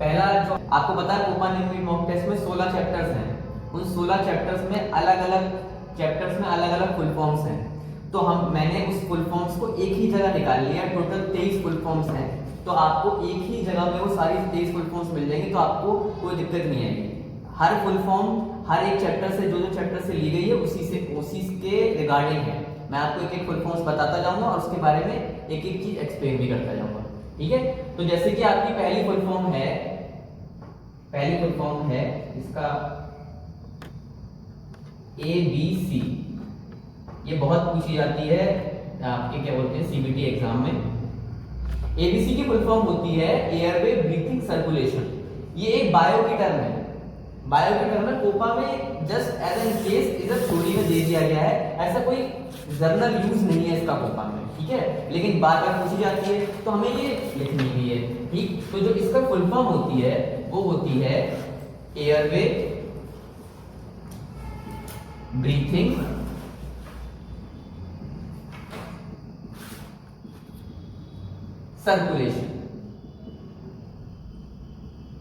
पहला जो आपको पता है कोपा न्यूमेरिक मॉक टेस्ट में 16 चैप्टर्स हैं। उन 16 चैप्टर्स में अलग अलग फुल फॉर्म्स हैं। तो मैंने उस फुल फॉर्म्स को एक ही जगह निकाल लिया। टोटल 23 फुल फॉर्म्स हैं, तो आपको एक ही जगह में वो सारी 23 फुल फॉर्म्स मिल जाएंगी, तो आपको कोई दिक्कत नहीं आएगी। हर फुल फॉर्म हर एक चैप्टर से जो चैप्टर से ली गई है उसी के रिगार्डिंग है। मैं आपको एक एक फुल फॉर्म्स बताता जाऊंगा और उसके बारे में एक एक चीज एक्सप्लेन भी करता जाऊंगा, ठीक है। तो जैसे कि आपकी पहली फुल फॉर्म है इसका ABC। ये बहुत पूछी जाती है आपके क्या बोलते हैं सीबीटी एग्जाम में। ABC की फुल फॉर्म होती है एयरवे ब्रीथिंग सर्कुलेशन। ये एक बायो की टर्म है। बायो की टर्म है, कोपा में जस्ट एज एन केस इधर थ्योरी में दे दिया गया है, ऐसा कोई जर्नल यूज नहीं है इसका कोपा में, ठीक है। लेकिन बार बार पूछी जाती है तो हमें ये लिखनी भी है, ठीक। तो जो इसका फुल फॉर्म होती है वो होती है एयरवे ब्रीथिंग सर्कुलेशन।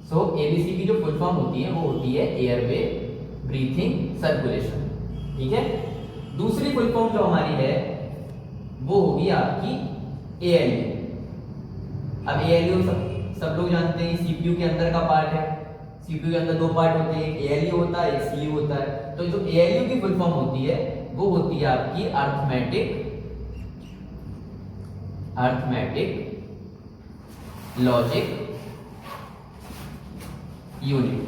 सो एबीसी की जो फुल फॉर्म होती है वो होती है एयरवे ब्रीथिंग सर्कुलेशन, ठीक है। दूसरी फुल फॉर्म जो हमारी है वो होगी आपकी एएलयू। अब एएलयू सब लोग जानते हैं सीपीयू के अंदर का पार्ट है। सीपीयू के अंदर दो पार्ट होते हैं, एक एएलयू होता है, एक सीयू होता है। तो जो एएलयू की फुल फॉर्म होती है वो होती है आपकी अर्थमेटिक लॉजिक यूनिट।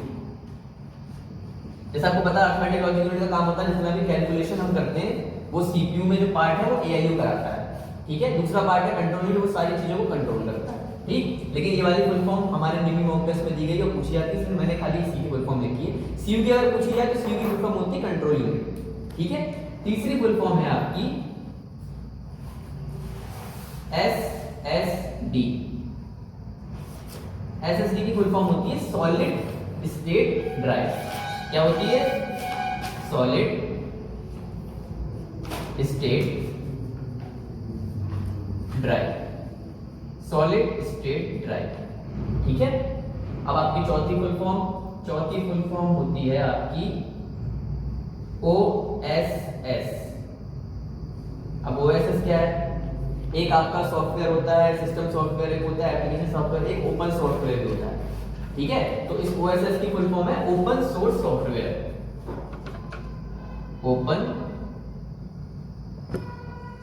जैसे आपको पता है अर्थमेटिक लॉजिक यूनिट का काम होता है जितना भी कैलकुलेशन हम करते हैं वो सीपीयू में जो पार्ट है वो एएलयू कराता है, ठीक है। दूसरा पार्ट है कंट्रोल यूनिट, वो सारी चीजों को कंट्रोल करता है, ठीक। लेकिन ये वाली फुल फॉर्म हमारे नीमी मॉक टेस्ट में दी गई है, पूछी जाती है, इसमें मैंने खाली इसी की फुल फॉर्म लिखी है। सीयू की अगर पूछी जाए तो सीयू की फुल फॉर्म होती है कंट्रोल यूनिट, ठीक है। तीसरी फुल फॉर्म है आपकी एसएसडी। एसएसडी की फुल फॉर्म होती है सॉलिड स्टेट ड्राइव। क्या होती है? Solid state drive, solid state drive, ठीक है। अब आपकी चौथी फुल फॉर्म होती है आपकी ओएसएस। अब ओएसएस क्या है? एक आपका सॉफ्टवेयर होता है, सिस्टम सॉफ्टवेयर एक होता है, एप्लीकेशन सॉफ्टवेयर एक, ओपन सॉफ्टवेयर भी होता है, ठीक है। तो इस ओएसएस की फुल फॉर्म है open source software. Open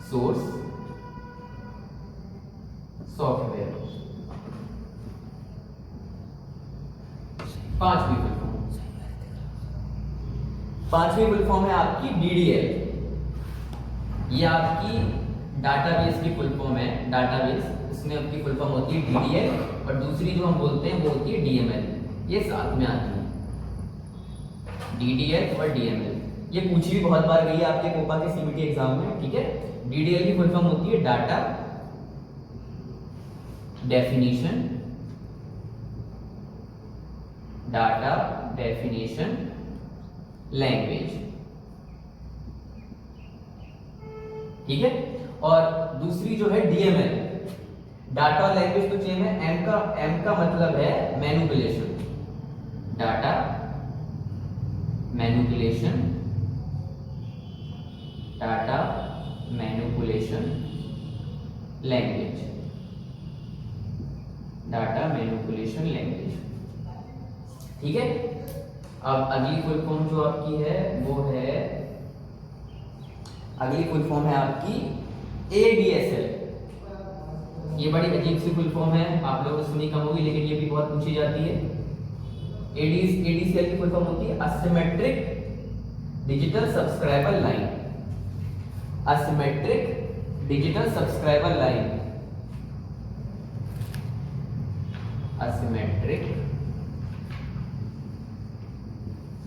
source software. पांचवी फुल फॉर्म है आपकी डीडीएल। ये आपकी डाटाबेस की फुल फॉर्म है। डाटाबेस, इसमें आपकी फुल फॉर्म होती है डीडीएल, और दूसरी जो हम बोलते हैं वो होती है डीएमएल। ये साथ में आती है, डीडीएल और डीएमएल। ये पूछी भी बहुत बार गई है आपके कोपा के सीबीटी एग्जाम में, ठीक है। डीडीएल की फुल फॉर्म होती है डाटा डेफिनेशन लैंग्वेज, ठीक है। और दूसरी जो है डीएमएल, डाटा और लैंग्वेज तो सेम है। एम का मतलब है manipulation, data manipulation, data manipulation language, data manipulation language, ठीक है। अब अगली फुल फॉर्म जो आपकी है वो है, अगली फुल फॉर्म है आपकी एडीएसएल। ये बड़ी अजीब सी फुल फॉर्म है, आप लोगों ने सुनी कम होगी, लेकिन ये भी बहुत पूछी जाती है। एडीसीएल की फुल फॉर्म होती है asymmetric digital subscriber line. Asymmetric digital subscriber line, asymmetric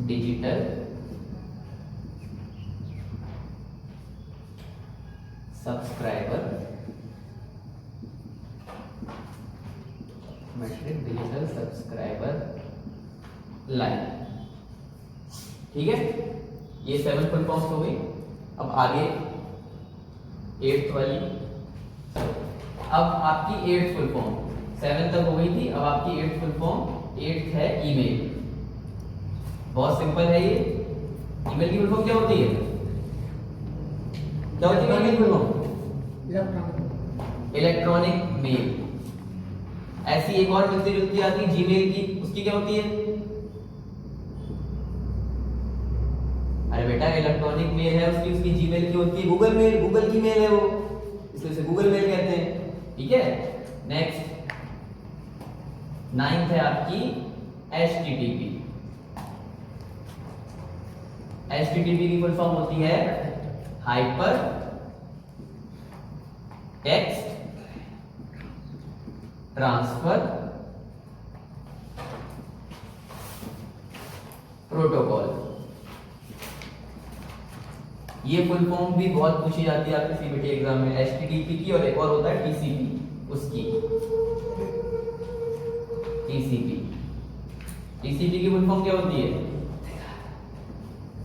digital subscriber, metric digital subscriber line, ठीक है। ये 7 फुल फॉर्म्स हो गई। अब आगे 8th वाली। अब आपकी 8th फुल फॉर्म, 7 तक हो गई थी, अब आपकी 8th फुल फॉर्म 8th है ईमेल। बहुत सिंपल है ये। ईमेल की फुल फॉर्म क्या होती है? क्या होती है ईमेल की फुल फॉर्म? Electronic mail. ऐसी एक और मिलती जुलती आती है जीमेल की, उसकी क्या होती है? अरे बेटा इलेक्ट्रॉनिक मेल है उसकी, उसकी जीमेल की होती है गूगल मेल। गूगल की मेल है वो, इसलिए उसे गूगल मेल कहते हैं। ठीक है, नेक्स्ट 9th है आपकी HTTP। HTTP की फुल फॉर्म होती है हाइपर टेक्स्ट ट्रांसफर प्रोटोकॉल। ये फुल फॉर्म भी बहुत पूछी जाती है आपके सीबीटी एग्जाम में, HTTP की, और एक और होता है TCP उसकी। TCP की फुल फॉर्म क्या होती है?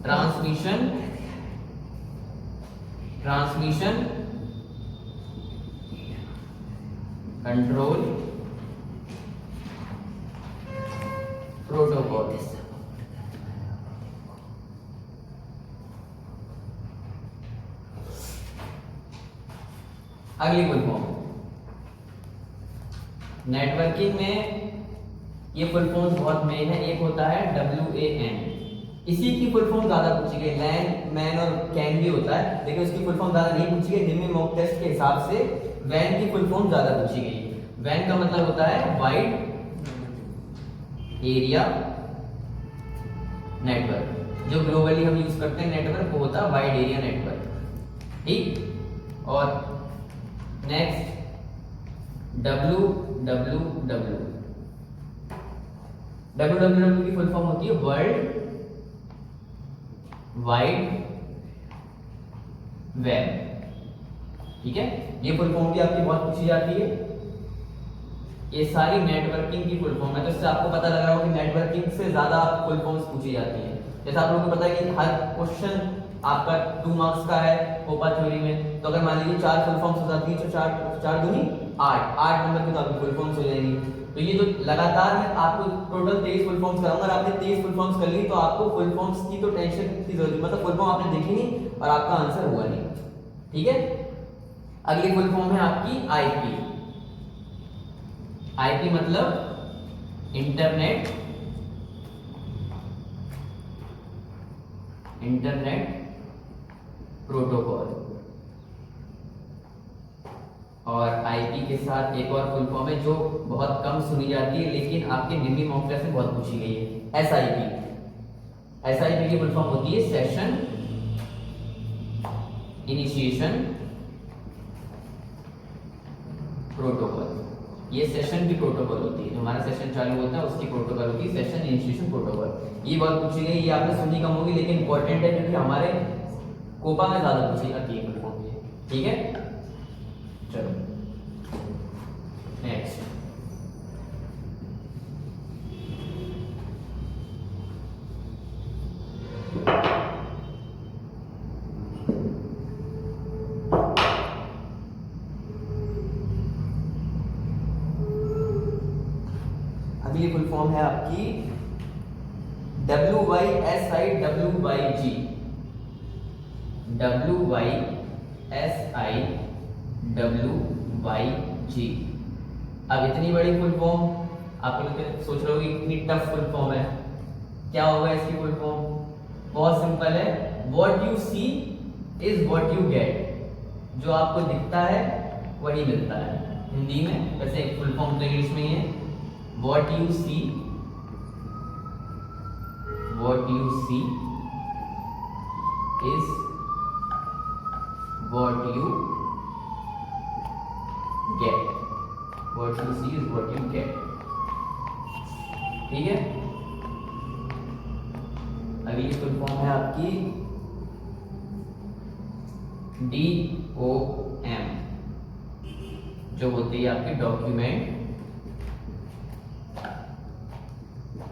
Transmission control protocol. अगली फुल फॉर्म नेटवर्किंग में ये फुल फॉर्म बहुत मेन है। एक होता है WAN, इसी की फुल फॉर्म ज्यादा पूछी गई। लैन, मैन और कैन भी होता है, लेकिन उसकी फुल फॉर्म ज्यादा नहीं पूछी गई। निम्न मॉक टेस्ट के हिसाब से वैन की फुल फॉर्म ज्यादा पूछी गई। वैन का मतलब होता है वाइड एरिया नेटवर्क। जो ग्लोबली हम यूज करते हैं नेटवर्क, वो होता है वाइड एरिया नेटवर्क। ठीक, और नेक्स्ट WWW। WWW की फुल फॉर्म होती है वर्ल्ड वाइड वेब। ठीक है, ये फुल फॉर्म भी आपकी बहुत पूछी जाती है। ये सारी नेटवर्किंग की फुल फॉर्म है, तो इससे आपको पता लग रहा होगा कि नेटवर्किंग से ज्यादा फुल फॉर्म्स पूछी जाती है। जैसे आप लोगों को पता है कि हर क्वेश्चन आपका 2 मार्क्स का है कोपा थ्योरी में, तो अगर मान लीजिए 4 फुल फॉर्म्स हो जाती है, तो 4 दूनी 8 नंबर की तो आपकी फुल फॉर्म्स हो जाएंगी। तो ये जो लगातार मैं आपको टोटल 23 फुल फॉर्म्स कराऊंगा, और आपने 23 फुल फॉर्म्स कर ली, तो आपको फुल फॉर्म्स की तो टेंशन की जरूरत नहीं, मतलब फुल फॉर्म आपने देखी नहीं और आपका आंसर हुआ नहीं। ठीक है, अगली फुल फॉर्म है आपकी IP। IP मतलब इंटरनेट प्रोटोकॉल। और IP के साथ एक और फुल फॉर्म है जो बहुत कम सुनी जाती है, लेकिन आपके निम्न मॉक टेस्ट में बहुत पूछी गई है, SIP। SIP की फुल फॉर्म होती है सेशन इनिशिएशन प्रोटोकॉल। ये सेशन की प्रोटोकॉल होती है, जो हमारा सेशन चालू होता है उसकी प्रोटोकॉल होती है सेशन इनिशिएशन प्रोटोकॉल। ये बहुत पूछी गई, ये आपने सुनी कम होगी, लेकिन इंपॉर्टेंट है क्योंकि हमारे कोपा में ज्यादा पूछी जाती है फुल फॉर्म। ठीक है, चलो नेक्स्ट अगली फुल फॉर्म है आपकी WYSIWYG। WYSIWYG। अब इतनी बड़ी फुल फॉर्म आप लोग सोच रहे हो कि इतनी टफ फुल फॉर्म है, क्या होगा इसकी फुल फॉर्म? बहुत सिंपल है, what you see is what you get. जो आपको दिखता है वही मिलता है। हिंदी में वैसे फुल फॉर्म तो इंग्लिश में ही है, what you see is what you get। what you see is what you get। ठीक है, अगली फुल फॉर्म है आपकी DOM, जो होती है आपकी document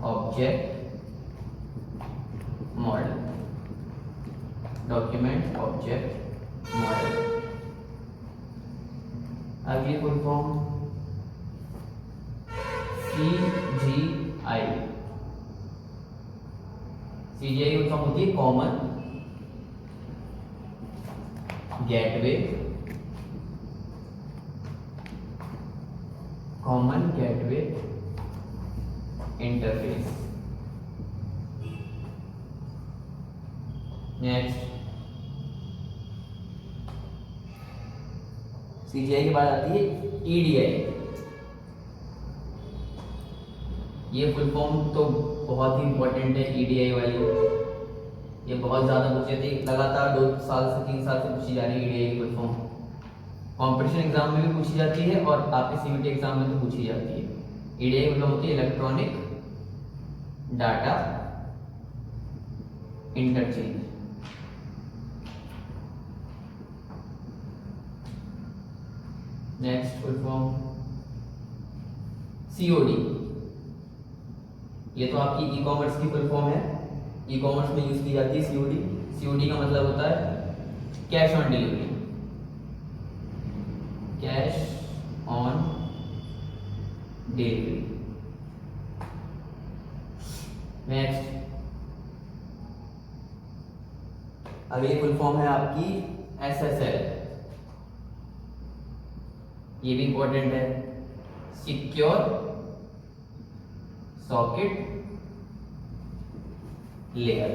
object model. Document object model. अगली full form CGI, CGI full form होती है common gateway interface. Next CGI के बाद आती है EDI। ये फुल फॉर्म तो बहुत ही इंपॉर्टेंट है, EDI वाली ये बहुत ज़्यादा पूछी जाती है, लगातार 2 साल से 3 साल से पूछी जा रही है EDI की फुल फॉर्म। कंपटीशन एग्जाम में भी पूछी जाती है और आपके CBT एग्जाम में तो पूछी जाती है। EDI की फुल फॉर्म होती है electronic data interchange. Next full form COD। ये तो आपकी ई कॉमर्स की फुल फॉर्म है, ई कॉमर्स में यूज की जाती है COD। COD का मतलब होता है cash on delivery, cash on delivery. Next अगली फुल फॉर्म है आपकी SSL। ये भी इंपॉर्टेंट है, secure socket layer.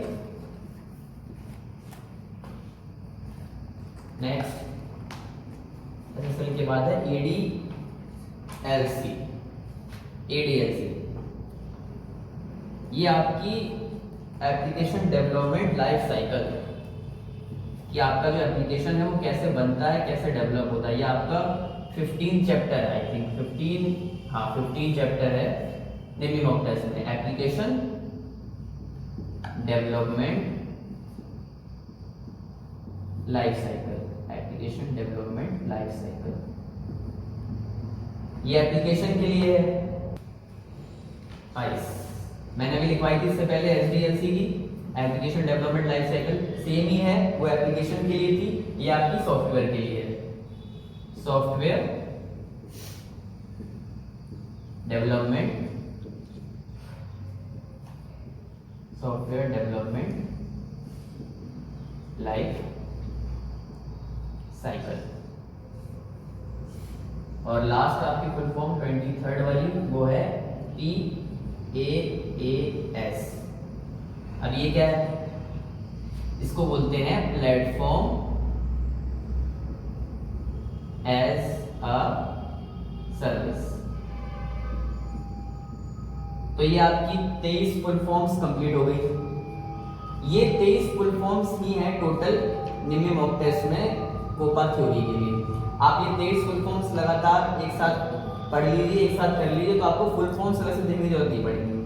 Next SSL के बाद है ADLC। ये आपकी एप्लीकेशन डेवलपमेंट लाइफ साइकिल, कि आपका जो एप्लीकेशन है वो कैसे बनता है, कैसे डेवलप होता है। ये आपका 15 चैप्टर है, आई थिंक 15 चैप्टर है निम्न मॉक टेस्ट में, application development life cycle, application development life cycle. ये एप्लीकेशन के लिए है। आइस मैंने अभी लिखवाई थी इससे पहले SDLC की, application development life cycle same ही है, वो एप्लीकेशन के लिए थी, ये आपकी सॉफ्टवेयर के लिए है, सॉफ्टवेयर डेवलपमेंट लाइफ साइकिल। और लास्ट आपकी फुल फॉर्म 23rd वाली वो है PaaS। अब ये क्या है, इसको बोलते हैं प्लेटफॉर्म एज अ सर्विस। तो ये आपकी 23 फुल फॉर्म्स कंप्लीट हो गई। ये 23 फुल फॉर्म्स ही हैं टोटल निम्न मॉक टेस्ट में कोपा थ्योरी के लिए। आप ये 23 फुल फॉर्म्स लगातार एक साथ पढ़ लीजिए, एक साथ कर लीजिए, तो आपको फुल फॉर्म्स अलग से देखने की जरूरत नहीं पड़ेगी।